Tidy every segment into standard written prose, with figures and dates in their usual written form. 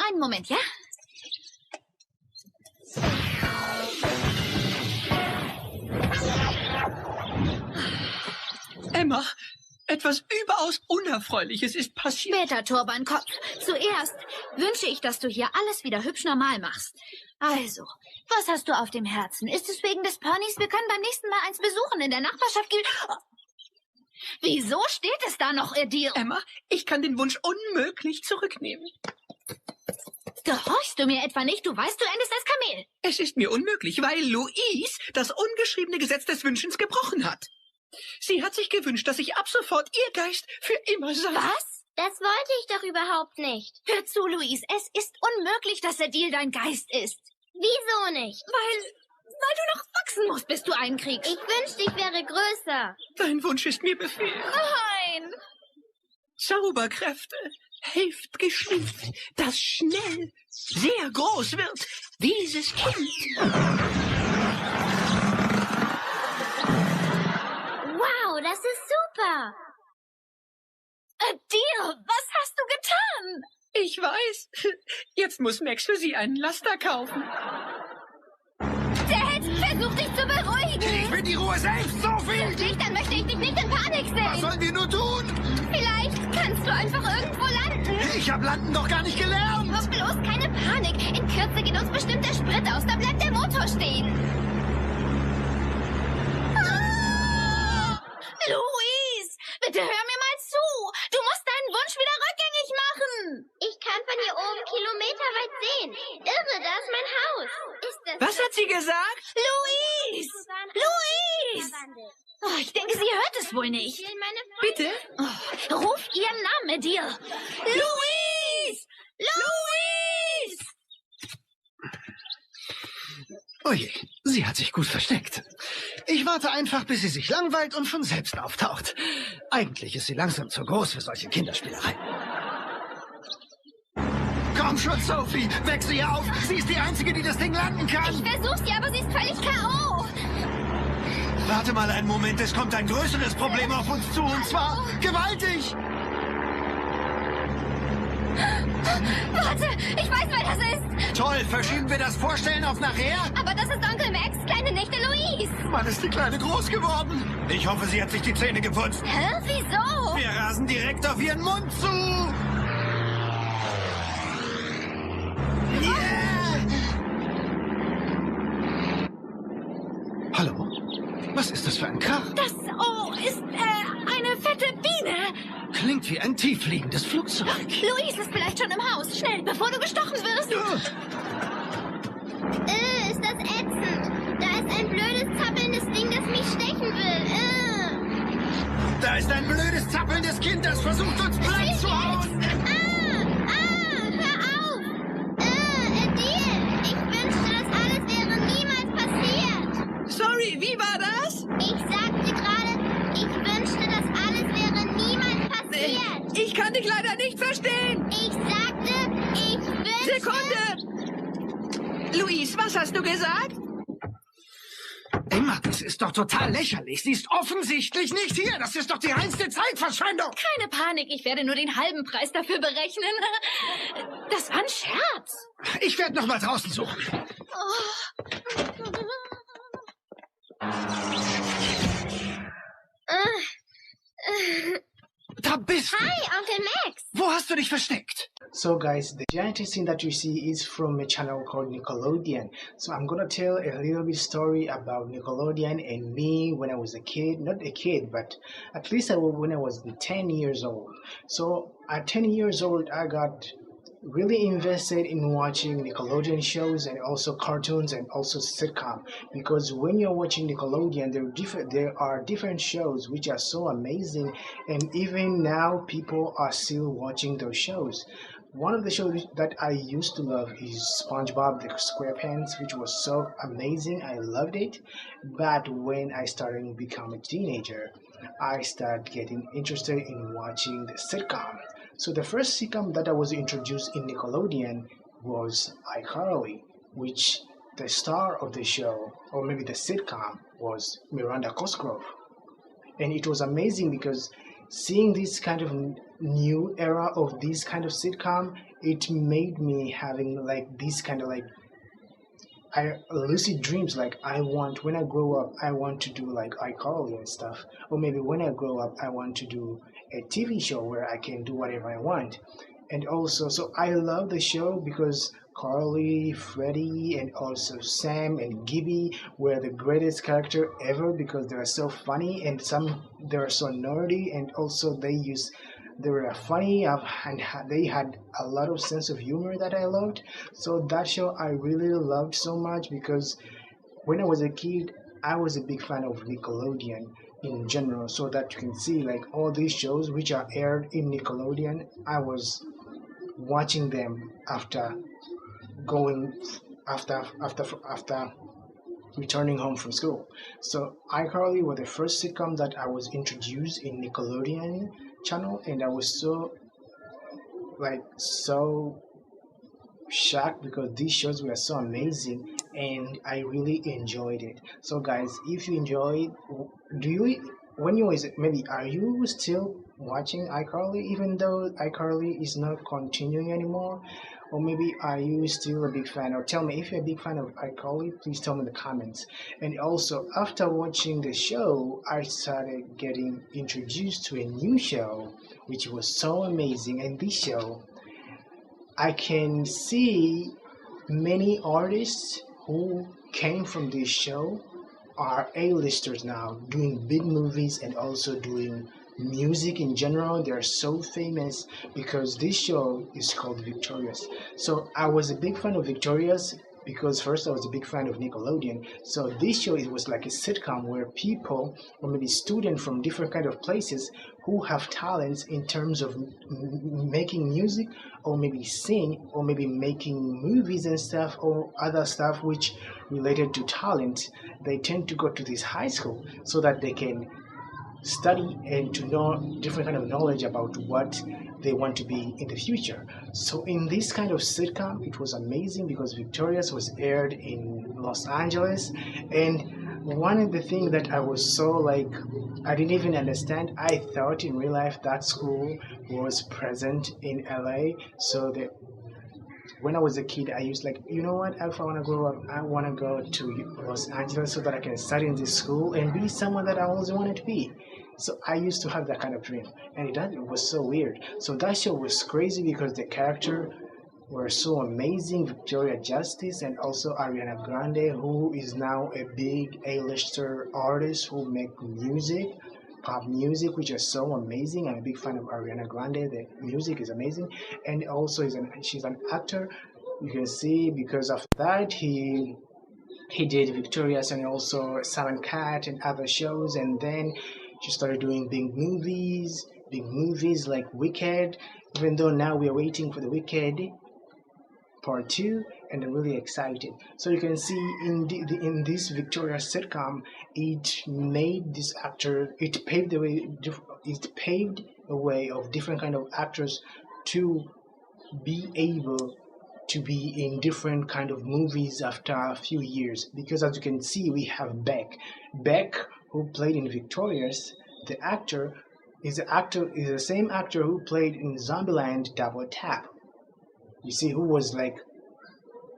Einen Moment, ja? Emma, etwas überaus Unerfreuliches ist passiert. Später, Turbankopf. Zuerst wünsche ich, dass du hier alles wieder hübsch normal machst. Also, was hast du auf dem Herzen? Ist es wegen des Ponys? Wir können beim nächsten Mal eins besuchen. In der Nachbarschaft gibt... Oh. Wieso steht es da noch, Adil? Emma, ich kann den Wunsch unmöglich zurücknehmen. Gehorchst du mir etwa nicht? Du weißt, du endest als Kamel. Es ist mir unmöglich, weil Louise das ungeschriebene Gesetz des Wünschens gebrochen hat. Sie hat sich gewünscht, dass ich ab sofort ihr Geist für immer sei. Was? Das wollte ich doch überhaupt nicht. Hör zu, Louise. Es ist unmöglich, dass Adil dein Geist ist. Wieso nicht? Weil du noch wachsen musst, bis du einen kriegst. Ich wünschte, ich wäre größer. Dein Wunsch ist mir Befehl. Nein. Zauberkräfte, helft geschwind, dass schnell sehr groß wird dieses Kind. Wow, das ist super. Adil, was hast du getan? Ich weiß. Jetzt muss Max für sie einen Laster kaufen. Dad, versuch dich zu beruhigen. Ich bin die Ruhe selbst, Sophie! Nicht, dann möchte ich dich nicht in Panik sehen. Was sollen wir nur tun? Vielleicht kannst du einfach irgendwo landen. Ich hab Landen doch gar nicht gelernt! Hab bloß keine Panik. In Kürze geht uns bestimmt der Sprit aus, da bleibt der Motor stehen. Ah! Louise, bitte hör mir mal zu. Du musst deinen Wunsch wieder rückgängig machen. Ich kann von hier oben kilometerweit sehen. Irre, da ist mein Haus. Ist das Was hat sie gesagt? Louise! Louise! Oh, ich denke, sie hört es wohl nicht. Bitte? Oh, ruf ihren Namen, dir. Louise! Louise! Oje, sie hat sich gut versteckt. Ich warte einfach, bis sie sich langweilt und von selbst auftaucht. Eigentlich ist sie langsam zu groß für solche Kinderspielereien. Komm schon, Sophie, wechsel ihr auf. Sie ist die Einzige, die das Ding landen kann. Ich versuch's ja, aber sie ist völlig K.O. Warte mal einen Moment, es kommt ein größeres Problem auf uns zu, und zwar gewaltig. Warte, ich weiß, wer das ist. Toll, verschieben wir das Vorstellen auf nachher? Aber das ist Onkel Max, kleine Nichte Louise. Wann ist die Kleine groß geworden? Ich hoffe, sie hat sich die Zähne geputzt. Hä? Wieso? Wir rasen direkt auf ihren Mund zu. Yeah! Hallo? Was ist das für ein Krach? Das ist eine fette Biene. Klingt wie ein tieffliegendes Flugzeug. Louise ist vielleicht schon im Haus. Schnell, bevor du gestochen wirst. Ist das ätzend. Da ist ein blödes, zappelndes Ding, das mich stechen will. Da ist ein blödes, zappelndes Kind, das versucht, uns platt zu hauen. Hör auf. Adil, ich wünschte, das alles wäre niemals passiert. Sorry, wie war das? Ich sagte gerade, ich wünschte, das alles wäre niemals passiert. Ich kann dich leider nicht verstehen. Ich sagte, ich wünschte... Sekunde! Louise, was hast du gesagt? Emma, das ist doch total lächerlich. Sie ist offensichtlich nicht hier. Das ist doch die reinste Zeitverschwendung. Keine Panik, ich werde nur den halben Preis dafür berechnen. Das war ein Scherz. Ich werde noch mal draußen suchen. Da bist du. Hi, Onkel Max. Wo hast du dich versteckt? So guys, the Giantess scene that you see is from a channel called Nickelodeon. So I'm gonna tell a little bit story about Nickelodeon and me when I was a kid. Not a kid, but at least when I was 10 years old. So at 10 years old, I got really invested in watching Nickelodeon shows and also cartoons and also sitcom, because when you're watching Nickelodeon, there are different shows which are so amazing, and even now people are still watching those shows. One of the shows that I used to love is SpongeBob the SquarePants, which was so amazing. I loved it. But when I started to become a teenager, I started getting interested in watching the sitcom. So the first sitcom that I was introduced in Nickelodeon was iCarly, which the star of the show, or maybe the sitcom, was Miranda Cosgrove. And it was amazing because seeing this kind of new era of this kind of sitcom, it made me having like this kind of like lucid dreams. Like I want, when I grow up, I want to do like iCarly and stuff, or maybe when I grow up, I want to do a TV show where I can do whatever I want. And also, so I love the show because Carly, Freddie, and also Sam and Gibby were the greatest character ever because they are so funny and some they are so nerdy, and also they were funny and they had a lot of sense of humor that I loved. So that show I really loved so much because when I was a kid, I was a big fan of Nickelodeon in general. So that you can see like all these shows which are aired in Nickelodeon, I was watching them going after returning home from school. So iCarly was the first sitcom that I was introduced in Nickelodeon channel, and I was so shocked because these shows were so amazing and I really enjoyed it. So guys, if you enjoyed, do you when you was maybe are you still watching iCarly even though iCarly is not continuing anymore? Or maybe are you still a big fan? Or tell me if you're a big fan of iCarly, please tell me in the comments. And also after watching the show, I started getting introduced to a new show which was so amazing. And this show I can see many artists who came from this show are A-listers now, doing big movies and also doing music in general. They're so famous because this show is called Victorious. So I was a big fan of Victorious because first I was a big fan of Nickelodeon. So this show, it was like a sitcom where people or maybe students from different kind of places who have talents in terms of making music or maybe sing or maybe making movies and stuff or other stuff which related to talent, they tend to go to this high school so that they can study and to know different kind of knowledge about what they want to be in the future. So in this kind of sitcom, it was amazing because Victorious was aired in Los Angeles, and one of the things that I was so like I didn't even understand, I thought in real life that school was present in LA. So the when I was a kid, I used like, you know what, if I want to grow up, I want to go to Los Angeles so that I can study in this school and be someone that I always wanted to be. So I used to have that kind of dream, and it was so weird. So that show was crazy because the character were so amazing. Victoria Justice and also Ariana Grande, who is now a big A-lister artist who make music, pop music, which is so amazing. I'm a big fan of Ariana Grande. The music is amazing, and also she's an actor. You can see because of that he did Victorious and also Silent Cat and other shows, and then she started doing big movies like Wicked. Even though now we are waiting for the Wicked part 2, and I'm really excited. So you can see in this Victoria sitcom, it made this actor, it paved a way of different kind of actors to be able to be in different kind of movies after a few years. Because as you can see, we have Beck, who played in Victorious. The actor is the same actor who played in Zombieland Double Tap. You see, who was like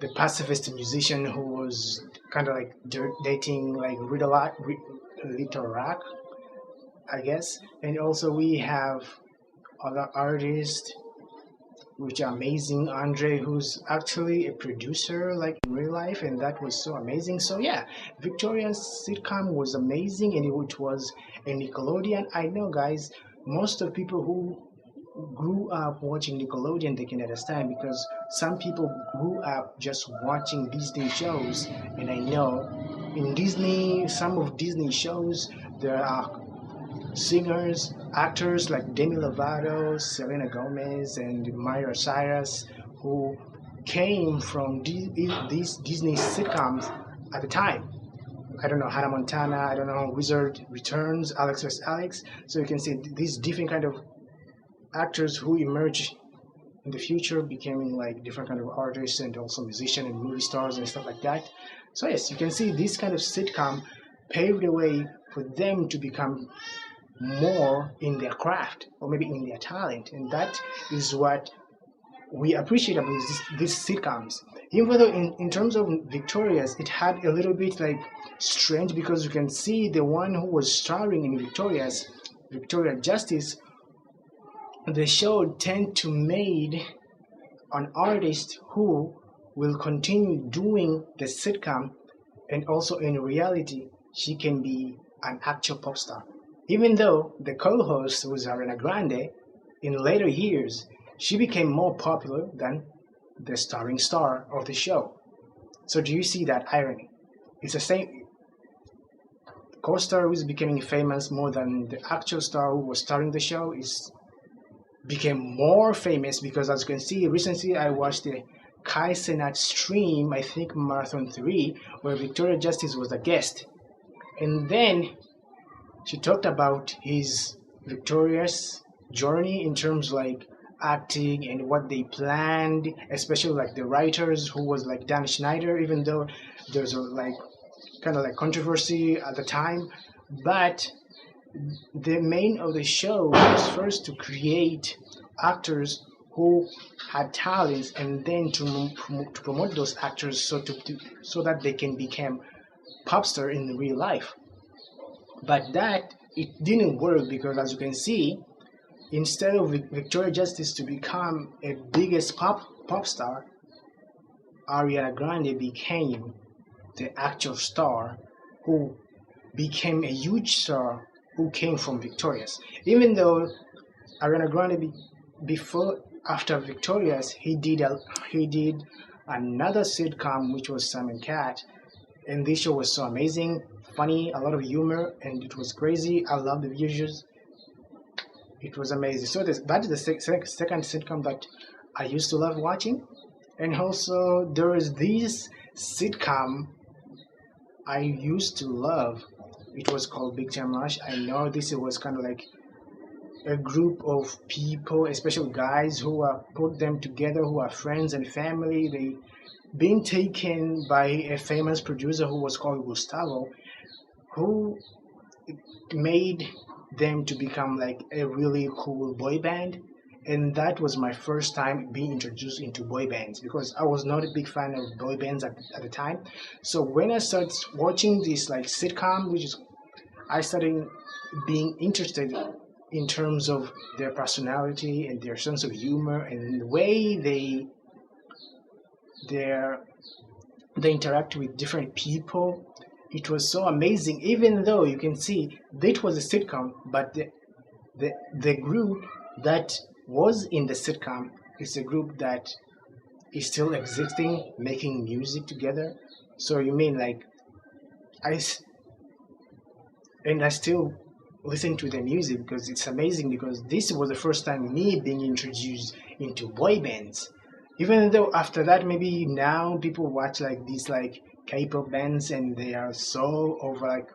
the pacifist musician who was kind of like dating like Little Rock, I guess. And also we have other artists which are amazing. Andre, who's actually a producer like in real life, and that was so amazing. So yeah, Victoria's sitcom was amazing, and it was a Nickelodeon. I know, guys, most of people who grew up watching Nickelodeon, they can understand because some people grew up just watching Disney shows, and I know in Disney, some of Disney shows, there are singers, actors like Demi Lovato, Selena Gomez, and Miley Cyrus who came from these Disney sitcoms at the time. I don't know, Hannah Montana, I don't know, Wizard Returns, Alex vs. Alex. So you can see these different kind of actors who emerge in the future becoming like different kind of artists and also musicians and movie stars and stuff like that. So yes, you can see this kind of sitcom paved the way for them to become more in their craft or maybe in their talent, and that is what we appreciate about these sitcoms. Even though in terms of Victoria's, it had a little bit like strange because you can see the one who was starring in Victoria Justice, the show tend to made an artist who will continue doing the sitcom, and also in reality she can be an actual pop star. Even though the co-host was Ariana Grande, in later years she became more popular than the starring star of the show. So do you see that irony? It's the same co-star who's becoming famous more than the actual star who was starring the show is became more famous because, as you can see, recently I watched the Kai Cenat stream, I think Marathon 3, where Victoria Justice was a guest. And then she talked about his victorious journey in terms like acting and what they planned, especially like the writers who was like Dan Schneider, even though there's a like kind of like controversy at the time. But the main of the show was first to create actors who had talents, and then to promote those actors so that they can become pop star in real life. But that it didn't work because, as you can see, instead of Victoria Justice to become a biggest pop star, Ariana Grande became the actual star who became a huge star who came from Victoria's. Even though Ariana Grande before after Victoria's he did another sitcom which was Sam and Cat, and this show was so amazing, funny, a lot of humor, and it was crazy. I love the visuals. It was amazing. So that is the second sitcom that I used to love watching. And also there is this sitcom I used to love. It was called Big Time Rush. I know this was kind of like a group of people, especially guys, who are put them together, who are friends and family. They been taken by a famous producer who was called Gustavo, who made them to become like a really cool boy band. And that was my first time being introduced into boy bands because I was not a big fan of boy bands at the time. So when I started watching this like sitcom, I started being interested in terms of their personality and their sense of humor and the way they interact with different people. It was so amazing, even though you can see that was a sitcom, but the group that was in the sitcom is a group that is still existing, making music together. So you mean like I still listen to the music because it's amazing, because this was the first time me being introduced into boy bands. Even though after that, maybe now people watch like these like K-pop bands and they are so over like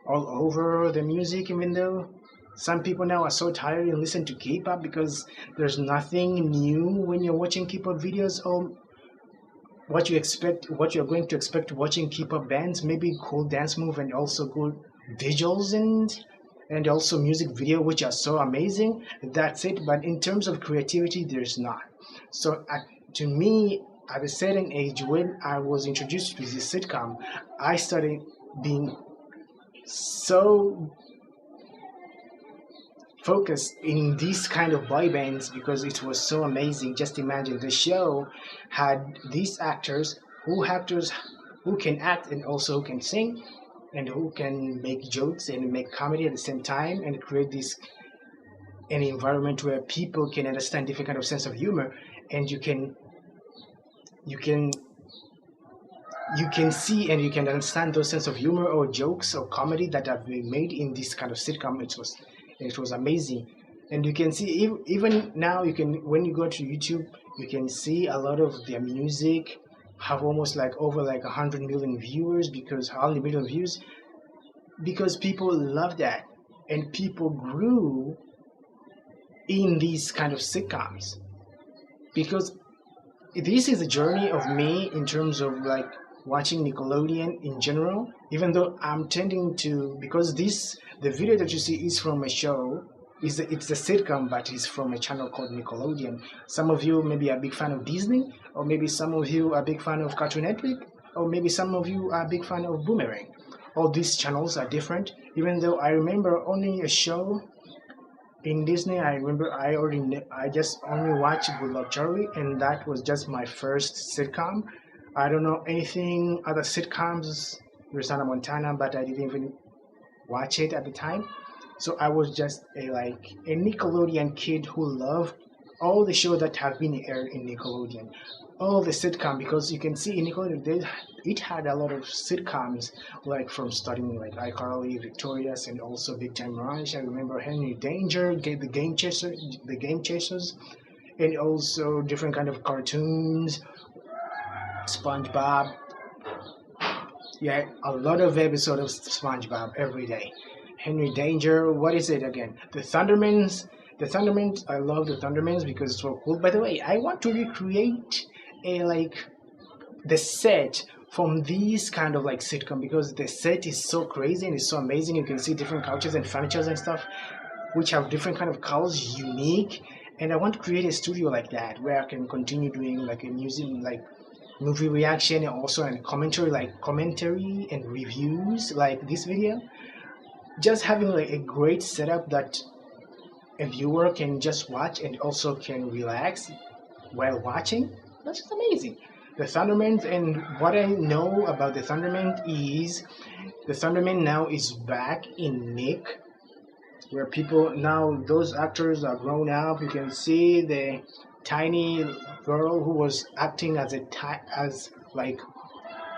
all over the music, even though some people now are so tired and listen to K-pop because there's nothing new when you're watching K-pop videos, or what you're going to expect watching K-pop bands, maybe cool dance move and also good visuals and also music video, which are so amazing. That's it. But in terms of creativity, there's not. So to me, at a certain age, when I was introduced to this sitcom, I started being so focused in these kind of boy bands because it was so amazing. Just imagine the show had these actors who can act and also who can sing and who can make jokes and make comedy at the same time and create an environment where people can understand different kind of sense of humor, and you can see and you can understand those sense of humor or jokes or comedy that have been made in this kind of sitcom. It was amazing. And you can see even now, when you go to YouTube, you can see a lot of their music have almost like over like 100 million viewers, because 100 million views, because people love that and people grew in these kind of sitcoms. Because this is a journey of me in terms of like watching Nickelodeon in general, even though I'm tending to, because the video that you see is from a show it's a sitcom, but it's from a channel called Nickelodeon. Some of you maybe are a big fan of Disney, or maybe some of you are a big fan of Cartoon Network, or maybe some of you are a big fan of Boomerang. All these channels are different, even though I remember only a show in Disney. I remember I just only watched Good Luck Charlie, and that was just my first sitcom. I don't know anything other sitcoms, Rosanna Montana, but I didn't even watch it at the time. So I was just a Nickelodeon kid who loved all the shows that have been aired in Nickelodeon, all the sitcom, because you can see in Nickelodeon it had a lot of sitcoms, like from starting like iCarly, Victorious, and also Big Time Rush. I remember Henry Danger, the Game Chasers, and also different kind of cartoons, SpongeBob. Yeah, a lot of episodes of SpongeBob every day. Henry Danger, what is it again? The Thundermans. The Thundermans, I love the Thundermans because it's so cool. By the way, I want to recreate the set from these kind of like sitcom, because the set is so crazy and it's so amazing. You can see different couches and furnitures and stuff which have different kind of colors, unique. And I want to create a studio like that where I can continue doing like a museum, like movie reaction, and also and commentary and reviews like this video. Just having like a great setup that a viewer can just watch and also can relax while watching. That's just amazing. The Thunderman, and what I know about the Thunderman is the Thunderman now is back in Nick, where people now, those actors are grown up. You can see the tiny girl who was acting as like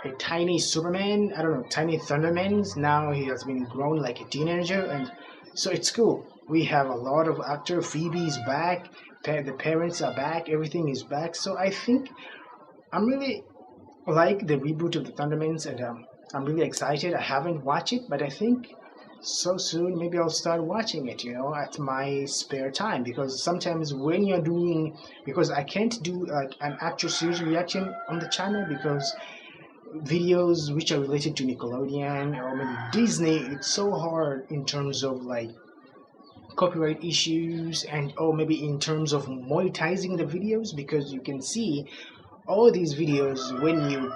a tiny Superman, I don't know, tiny Thundermans. Now he has been grown like a teenager, and so it's cool. We have a lot of actors. Phoebe's back, the parents are back, everything is back. So I think I'm really like the reboot of the Thundermans, and I'm really excited. I haven't watched it, but I think so soon maybe I'll start watching it, at my spare time, because sometimes when you're doing, because I can't do like an actual series reaction on the channel, because videos which are related to Nickelodeon or maybe Disney, it's so hard in terms of like copyright issues, and or maybe in terms of monetizing the videos, because you can see all these videos when you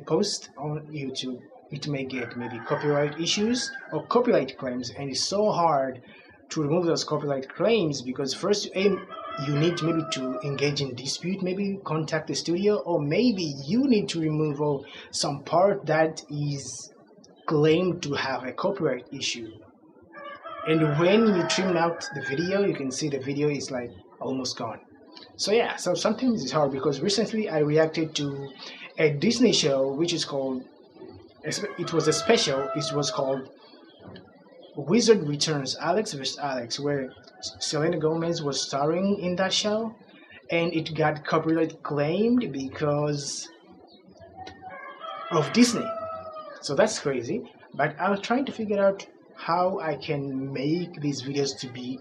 post on YouTube, it may get maybe copyright issues or copyright claims, and it's so hard to remove those copyright claims, because first you need maybe to engage in dispute, maybe contact the studio, or maybe you need to remove some part that is claimed to have a copyright issue. And when you trim out the video, you can see the video is like almost gone. So yeah, so sometimes it's hard, because recently I reacted to a Disney show which is called, it was a special, it was called Wizard Returns, Alex vs. Alex, where Selena Gomez was starring in that show, and it got copyright claimed because of Disney. So that's crazy. But I was trying to figure out how I can make these videos to be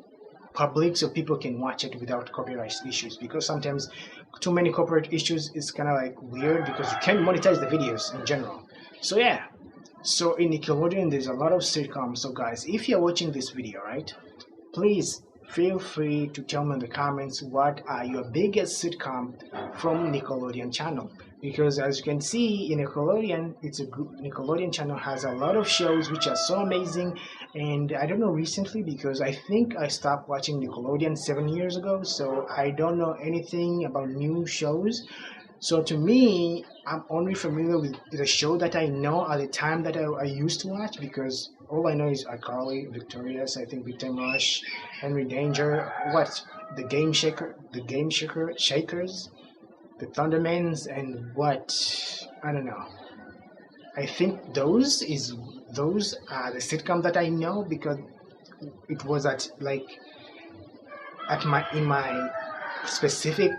public so people can watch it without copyright issues, because sometimes too many copyright issues is kind of like weird, because you can't monetize the videos in general. So yeah, so in Nickelodeon there's a lot of sitcoms. So guys, if you're watching this video, right, please feel free to tell me in the comments what are your biggest sitcom from Nickelodeon channel, because as you can see in Nickelodeon, Nickelodeon channel has a lot of shows which are so amazing. And I don't know recently, because I think I stopped watching Nickelodeon 7 years ago, so I don't know anything about new shows. So to me, I'm only familiar with the show that I know at the time that I used to watch, because all I know is iCarly, Victorious, I think Big Time Rush, Henry Danger, the Shakers, the Thundermans, and I don't know. I think those are the sitcom that I know, because it was in my specific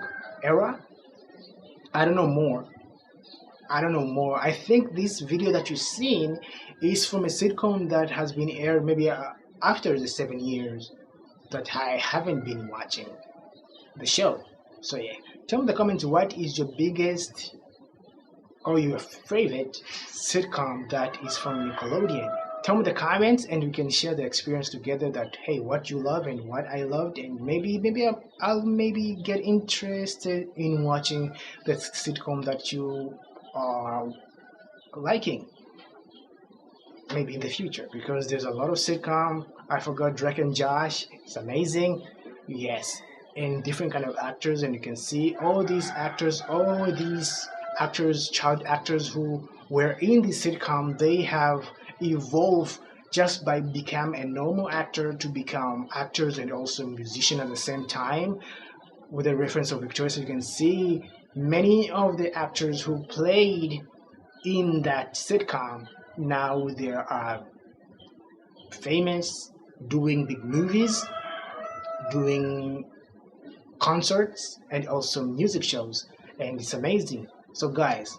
era. I don't know more. I think this video that you've seen is from a sitcom that has been aired maybe after the 7 years that I haven't been watching the show. So yeah, tell me in the comments what is your biggest or your favorite sitcom that is from Nickelodeon. tell me the comments, and we can share the experience together. That hey, what you love and what I loved, and maybe I'll maybe get interested in watching the sitcom that you are liking. Maybe in the future, because there's a lot of sitcom. I forgot Drake and Josh. It's amazing. Yes, and different kind of actors, and you can see all these actors, child actors who were in the sitcom. They have evolved just by become a normal actor to become actors and also musician at the same time. With a reference of Victorious, you can see many of the actors who played in that sitcom now they are famous, doing big movies, doing concerts, and also music shows, and it's amazing. So, guys,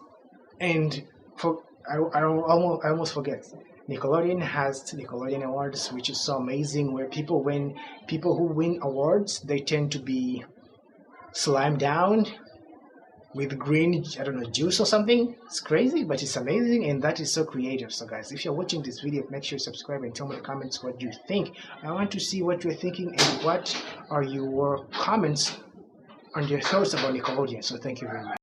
and for I almost forget. Nickelodeon has Nickelodeon Awards, which is so amazing. Where people who win awards, they tend to be slimed down with green, I don't know, juice or something. It's crazy, but it's amazing, and that is so creative. So guys, if you're watching this video, make sure you subscribe and tell me in the comments what you think. I want to see what you're thinking and what are your comments on your thoughts about Nickelodeon. So thank you very much.